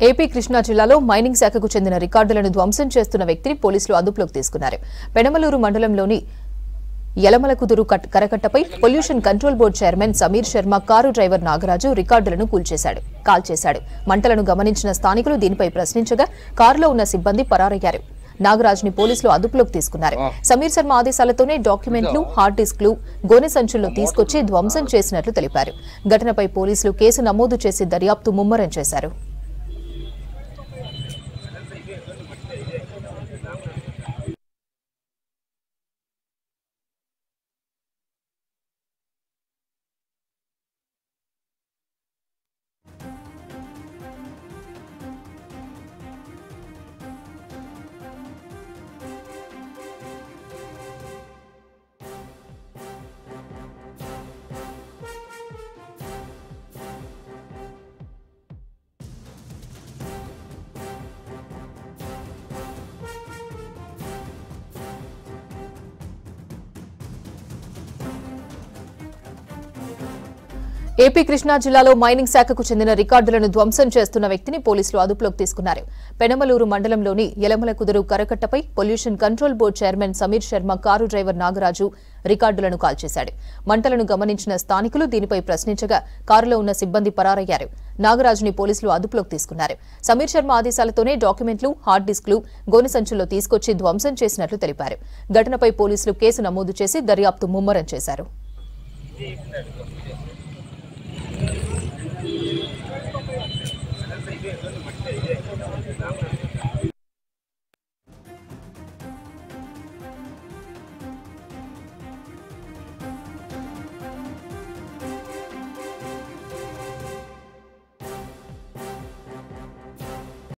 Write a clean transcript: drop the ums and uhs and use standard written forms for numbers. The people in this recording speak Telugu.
ఏపీ కృష్ణా జిల్లాలో మైనింగ్ శాఖకు చెందిన రికార్డులను ధ్వంసం చేస్తున్న వ్యక్తిని పోలీసులు అదుపులోకి తీసుకున్నారు. పెనమలూరు మండలంలోని యలమలకుదురు కరకట్టపై pollution control board chairman Sameer Sharma car driver Nagaraju రికార్డులను కాల్చేశాడు. మంటలను గమనించిన స్థానికులు దీనిపై ప్రశ్నించగా కారులో ఉన్న సిబ్బంది పరారయ్యారు. నాగరాజుని పోలీసులు అదుపులోకి తీసుకున్నారు. సమీర్ శర్మ ఆదేశాలతోనే డాక్యుమెంట్లు, హార్డ్ డిస్క్లు గోనె సంచుల్లో తీసుకొచ్చి ధ్వంసం చేసినట్లు తెలిపారు. ఘటనపై పోలీసులు కేసు నమోదు చేసి దర్యాప్తు ముమ్మరం చేశారు. ఏపీ కృష్ణా జిల్లాలో మైనింగ్ శాఖకు చెందిన రికార్డులను ధ్వంసం చేస్తున్న వ్యక్తిని పోలీసులు అదుపులోకి తీసుకున్నారు. పెనమలూరు మండలంలోని యలమలకుదురు కరకట్టపై pollution control board chairman Sameer Sharma car driver Nagaraju రికార్డులను కాల్చేశాడు. మంటలను గమనించిన స్థానికులు దీనిపై ప్రశ్నించగా కారులో ఉన్న సిబ్బంది పరారయ్యారు. నాగరాజుని పోలీసులు అదుపులోకి తీసుకున్నారు. సమీర్ శర్మ ఆదేశాలతోనే డాక్యుమెంట్లు, హార్డ్ డిస్క్లు గోనె సంచుల్లో తీసుకొచ్చి ధ్వంసం చేసినట్లు తెలిపారు. ఘటనపై పోలీసులు కేసు నమోదు చేసి దర్యాప్తు ముమ్మరం చేశారు.